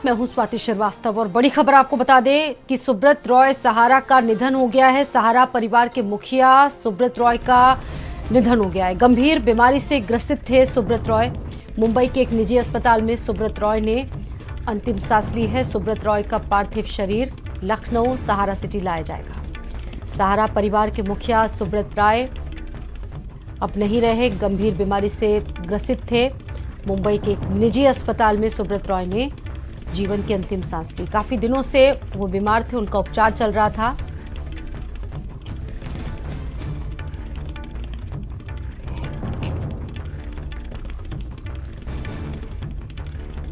मैं हूं स्वाति श्रीवास्तव और बड़ी खबर आपको बता दें कि सुब्रत रॉय सहारा का निधन हो गया है। सहारा परिवार के मुखिया सुब्रत रॉय का निधन हो गया है। गंभीर बीमारी से ग्रसित थे सुब्रत रॉय। मुंबई के एक निजी अस्पताल में सुब्रत रॉय ने अंतिम सांस ली है। सुब्रत रॉय का पार्थिव शरीर लखनऊ सहारा सिटी लाया जाएगा। सहारा परिवार के मुखिया सुब्रत रॉय अब नहीं रहे, गंभीर बीमारी से ग्रसित थे। मुंबई के एक निजी अस्पताल में सुब्रत रॉय ने जीवन की अंतिम सांस ली। काफी दिनों से वो बीमार थे, उनका उपचार चल रहा था।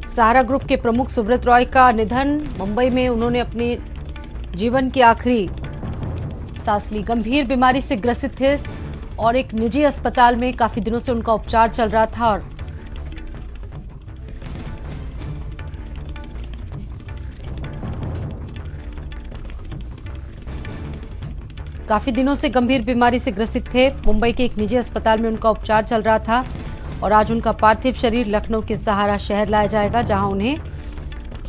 सहारा ग्रुप के प्रमुख सुब्रत रॉय का निधन। मुंबई में उन्होंने अपने जीवन की आखिरी सांस ली। गंभीर बीमारी से ग्रसित थे और एक निजी अस्पताल में काफी दिनों से उनका उपचार चल रहा था और काफी दिनों से गंभीर बीमारी से ग्रसित थे। मुंबई के एक निजी अस्पताल में उनका उपचार चल रहा था और आज उनका पार्थिव शरीर लखनऊ के सहारा शहर लाया जाएगा, जहां उन्हें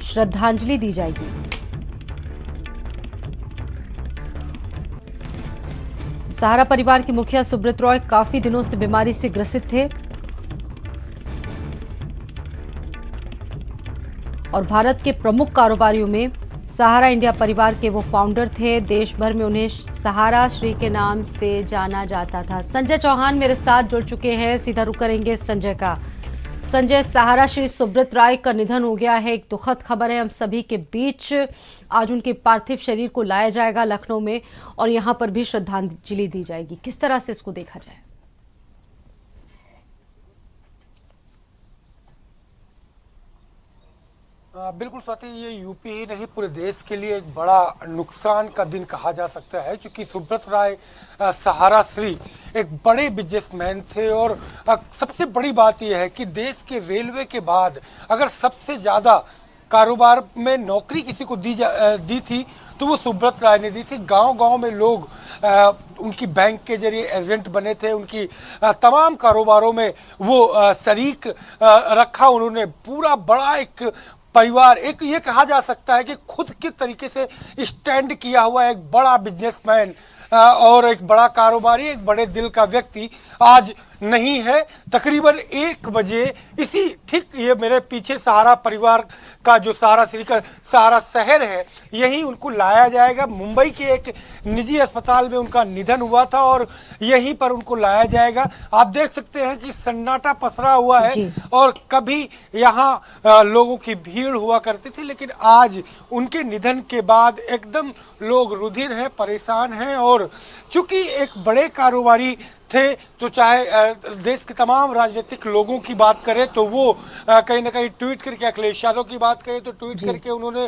श्रद्धांजलि दी जाएगी। सहारा परिवार के मुखिया सुब्रत रॉय काफी दिनों से बीमारी से ग्रसित थे और भारत के प्रमुख कारोबारियों में सहारा इंडिया परिवार के वो फाउंडर थे। देश भर में उन्हें सहारा श्री के नाम से जाना जाता था। संजय चौहान मेरे साथ जुड़ चुके हैं, सीधा रुख करेंगे संजय का। संजय, सहारा श्री सुब्रत रॉय का निधन हो गया है, एक दुखद खबर है हम सभी के बीच। आज उनके पार्थिव शरीर को लाया जाएगा लखनऊ में और यहाँ पर भी श्रद्धांजलि दी जाएगी। किस तरह से इसको देखा जाए? बिल्कुल स्वाति, ये यूपी ही नहीं पूरे देश के लिए एक बड़ा नुकसान का दिन कहा जा सकता है, क्योंकि सुब्रत रॉय सहारा श्री एक बड़े बिजनेसमैन थे और सबसे बड़ी बात यह है कि देश के रेलवे के बाद अगर सबसे ज़्यादा कारोबार में नौकरी किसी को दी थी तो वो सुब्रत रॉय ने दी थी। गांव-गांव में लोग उनकी बैंक के जरिए एजेंट बने थे, उनकी तमाम कारोबारों में वो शरीक रखा उन्होंने। पूरा बड़ा एक परिवार, एक ये कहा जा सकता है कि खुद के तरीके से स्टैंड किया हुआ एक बड़ा बिजनेसमैन और एक बड़ा कारोबारी, एक बड़े दिल का व्यक्ति आज नहीं है। तकरीबन 1 बजे इसी ठीक ये मेरे पीछे सहारा परिवार का जो सहारा श्री का सहारा शहर है, यहीं उनको लाया जाएगा। मुंबई के एक निजी अस्पताल में उनका निधन हुआ था और यहीं पर उनको लाया जाएगा। आप देख सकते हैं कि सन्नाटा पसरा हुआ है और कभी यहाँ लोगों की भीड़ हुआ करती थी, लेकिन आज उनके निधन के बाद एकदम लोग रुधिर हैं, परेशान हैं। और चूंकि एक बड़े कारोबारी थे तो चाहे देश के तमाम राजनीतिक लोगों की बात करें तो वो कहीं ना कहीं ट्वीट करके, अखिलेश यादव की बात करें तो ट्वीट करके उन्होंने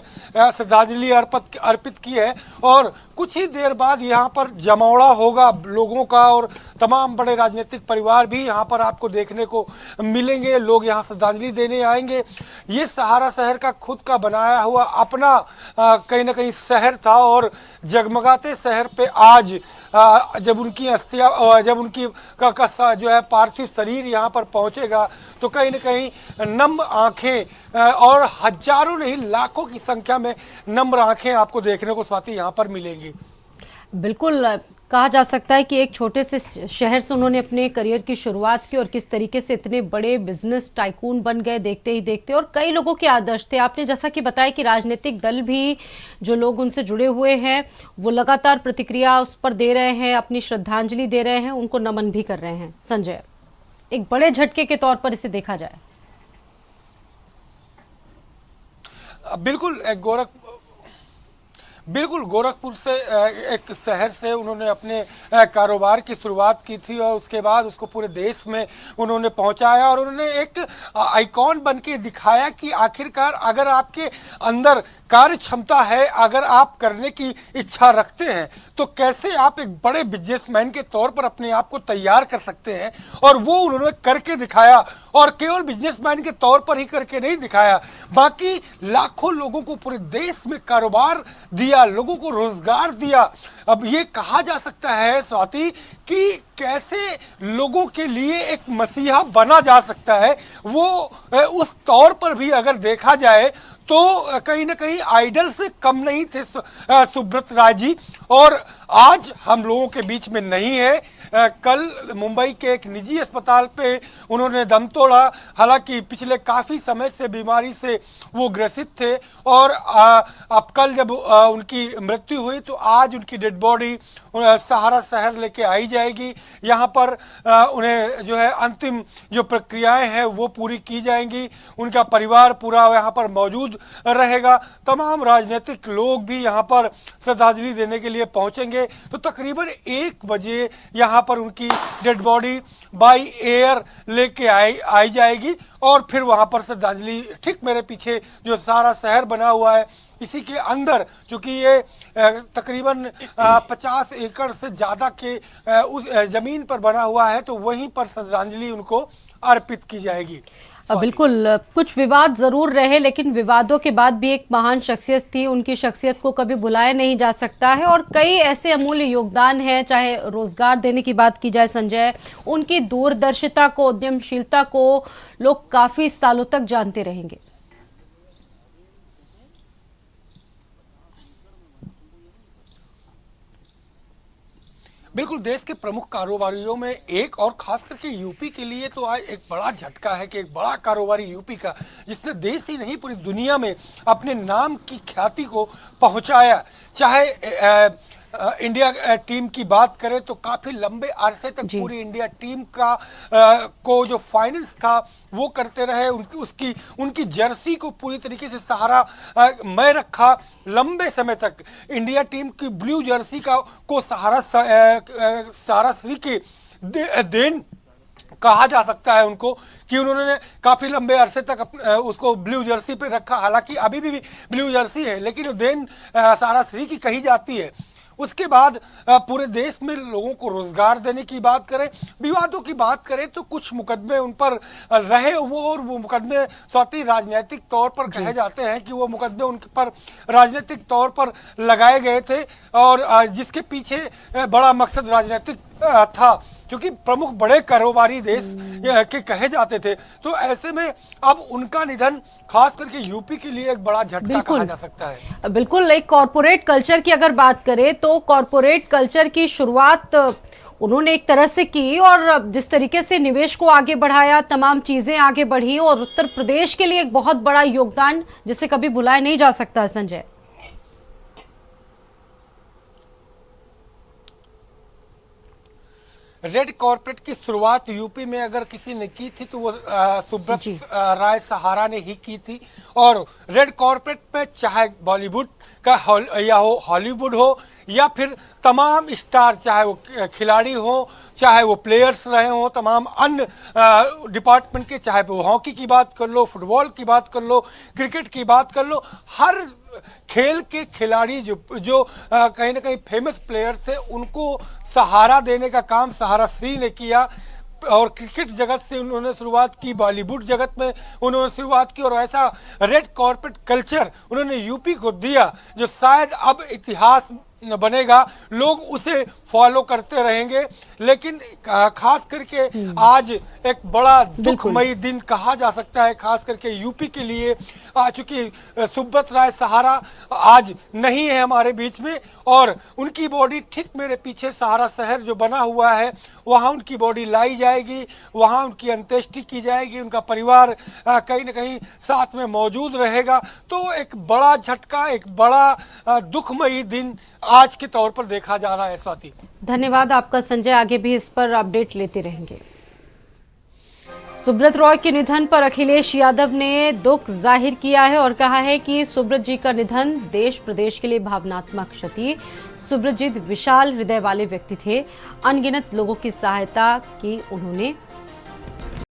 श्रद्धांजलि अर्पित की है। और कुछ ही देर बाद यहाँ पर जमावड़ा होगा लोगों का और तमाम बड़े राजनीतिक परिवार भी यहाँ पर आपको देखने को मिलेंगे। लोग यहाँ श्रद्धांजलि देने आएंगे। ये सहारा शहर का खुद का बनाया हुआ अपना कहीं ना कहीं शहर था और जगमगाते शहर पे आज जब उनकी अस्थियां, जब उनकी का जो है पार्थिव शरीर यहाँ पर पहुँचेगा तो कहीं न कहीं नम्र आंखें और हजारों नहीं लाखों की संख्या में नम्र आंखें आपको देखने को स्वाति यहाँ पर मिलेंगी। बिल्कुल कहा जा सकता है कि एक छोटे से शहर से उन्होंने अपने करियर की शुरुआत की और किस तरीके से इतने बड़े बिजनेस टाइकून बन गए देखते ही देखते, और कई लोगों के आदर्श थे। आपने जैसा कि बताया कि राजनीतिक दल भी जो लोग उनसे जुड़े हुए हैं वो लगातार प्रतिक्रिया उस पर दे रहे हैं, अपनी श्रद्धांजलि दे रहे हैं, उनको नमन भी कर रहे हैं। संजय, एक बड़े झटके के तौर पर इसे देखा जाए। बिल्कुल गोरखपुर से एक शहर से उन्होंने अपने कारोबार की शुरुआत की थी और उसके बाद उसको पूरे देश में उन्होंने पहुंचाया और उन्होंने एक आइकॉन बन के दिखाया कि आखिरकार अगर आपके अंदर कार्य क्षमता है, अगर आप करने की इच्छा रखते हैं तो कैसे आप एक बड़े बिजनेसमैन के तौर पर अपने आप को तैयार कर सकते हैं। और वो उन्होंने करके दिखाया और केवल बिजनेसमैन के तौर पर ही करके नहीं दिखाया, बाकी लाखों लोगों को पूरे देश में कारोबार दिया, लोगों को रोजगार दिया। अब ये कहा जा सकता है स्वाति कि कैसे लोगों के लिए एक मसीहा बना जा सकता है। वो उस तौर पर भी अगर देखा जाए तो कहीं ना कहीं आइडल से कम नहीं थे सुब्रत राय जी, और आज हम लोगों के बीच में नहीं है। कल मुंबई के एक निजी अस्पताल पे उन्होंने दम तोड़ा। हालांकि पिछले काफ़ी समय से बीमारी से वो ग्रसित थे, और अब कल जब उनकी मृत्यु हुई तो आज उनकी डेड बॉडी सहारा शहर लेके आई जाएगी। यहाँ पर उन्हें जो है अंतिम जो प्रक्रियाएं हैं वो पूरी की जाएंगी। उनका परिवार पूरा यहाँ पर मौजूद रहेगा। तमाम राजनीतिक लोग भी यहाँ पर श्रद्धांजलि देने के लिए पहुंचेंगे। तो तकरीबन 1 बजे यहाँ पर उनकी डेड बॉडी बाई एयर लेके आई जाएगी, और फिर वहां पर श्रद्धांजलि ठीक मेरे पीछे जो सारा शहर बना हुआ है इसी के अंदर, चूंकि ये तकरीबन 50 एकड़ से ज़्यादा के उस ज़मीन पर बना हुआ है, तो वहीं पर श्रद्धांजलि उनको अर्पित की जाएगी। बिल्कुल, कुछ विवाद जरूर रहे, लेकिन विवादों के बाद भी एक महान शख्सियत थी। उनकी शख्सियत को कभी भुलाया नहीं जा सकता है, और कई ऐसे अमूल्य योगदान हैं, चाहे रोजगार देने की बात की जाए संजय, उनकी दूरदर्शिता को, उद्यमशीलता को लोग काफी सालों तक जानते रहेंगे। बिल्कुल, देश के प्रमुख कारोबारियों में एक, और खास करके यूपी के लिए तो आज एक बड़ा झटका है कि एक बड़ा कारोबारी यूपी का, जिसने देश ही नहीं पूरी दुनिया में अपने नाम की ख्याति को पहुंचाया। चाहे इंडिया टीम की बात करें तो काफी लंबे अरसे तक पूरी इंडिया टीम का को जो फाइनेंस था वो करते रहे। उनकी जर्सी को पूरी तरीके से सहारा मैं रखा। लंबे समय तक इंडिया टीम की ब्लू जर्सी को सहारा श्री की देन कहा जा सकता है उनको, कि उन्होंने काफी लंबे अरसे तक उसको ब्लू जर्सी पे रखा। हालांकि अभी भी ब्लू जर्सी है, लेकिन देन सहारा श्री की कही जाती है। उसके बाद पूरे देश में लोगों को रोजगार देने की बात करें, विवादों की बात करें, तो कुछ मुकदमे उन पर रहे और वो मुकदमे स्वाति राजनीतिक तौर पर कहे जाते हैं कि वो मुकदमे उन पर राजनीतिक तौर पर लगाए गए थे, और जिसके पीछे बड़ा मकसद राजनीतिक था, क्योंकि प्रमुख बड़े कारोबारी देश के कहे जाते थे। तो ऐसे में अब उनका निधन खास करके यूपी के लिए एक बड़ा झटका कहा जा सकता है। बिल्कुल, एक कॉर्पोरेट कल्चर की अगर बात करें तो कॉर्पोरेट कल्चर की शुरुआत उन्होंने एक तरह से की, और जिस तरीके से निवेश को आगे बढ़ाया, तमाम चीजें आगे बढ़ी, और उत्तर प्रदेश के लिए एक बहुत बड़ा योगदान जिसे कभी भुलाया नहीं जा सकता। संजय, रेड कॉर्पोरेट की शुरुआत यूपी में अगर किसी ने की थी तो वो सुब्रत राय सहारा ने ही की थी। और रेड कॉर्पोरेट में चाहे बॉलीवुड का या हॉलीवुड हो, या फिर तमाम स्टार, चाहे वो खिलाड़ी हो, चाहे वो प्लेयर्स रहे हो, तमाम अन्य डिपार्टमेंट के, चाहे वो हॉकी की बात कर लो, फुटबॉल की बात कर लो, क्रिकेट की बात कर लो, हर खेल के खिलाड़ी जो कहीं ना कहीं फेमस प्लेयर थे, उनको सहारा देने का काम सहारा श्री ने किया। और क्रिकेट जगत से उन्होंने शुरुआत की, बॉलीवुड जगत में उन्होंने शुरुआत की, और ऐसा रेड कॉर्पोरेट कल्चर उन्होंने यूपी को दिया जो शायद अब इतिहास बनेगा, लोग उसे फॉलो करते रहेंगे। लेकिन खास करके आज एक बड़ा दुखमयी दिन कहा जा सकता है, खास करके यूपी के लिए, चूंकि सुब्रत राय सहारा आज नहीं है हमारे बीच में, और उनकी बॉडी ठीक मेरे पीछे सहारा शहर जो बना हुआ है वहाँ उनकी बॉडी लाई जाएगी, वहाँ उनकी अंत्येष्टि की जाएगी, उनका परिवार कहीं ना कहीं साथ में मौजूद रहेगा। तो एक बड़ा झटका, एक बड़ा दुखमयी दिन आज के तौर पर देखा जा रहा है। स्वाति, धन्यवाद आपका संजय, आगे भी इस पर अपडेट लेते रहेंगे। सुब्रत रॉय के निधन पर अखिलेश यादव ने दुख जाहिर किया है और कहा है कि सुब्रत जी का निधन देश प्रदेश के लिए भावनात्मक क्षति। सुब्रत जी विशाल हृदय वाले व्यक्ति थे, अनगिनत लोगों की सहायता की उन्होंने।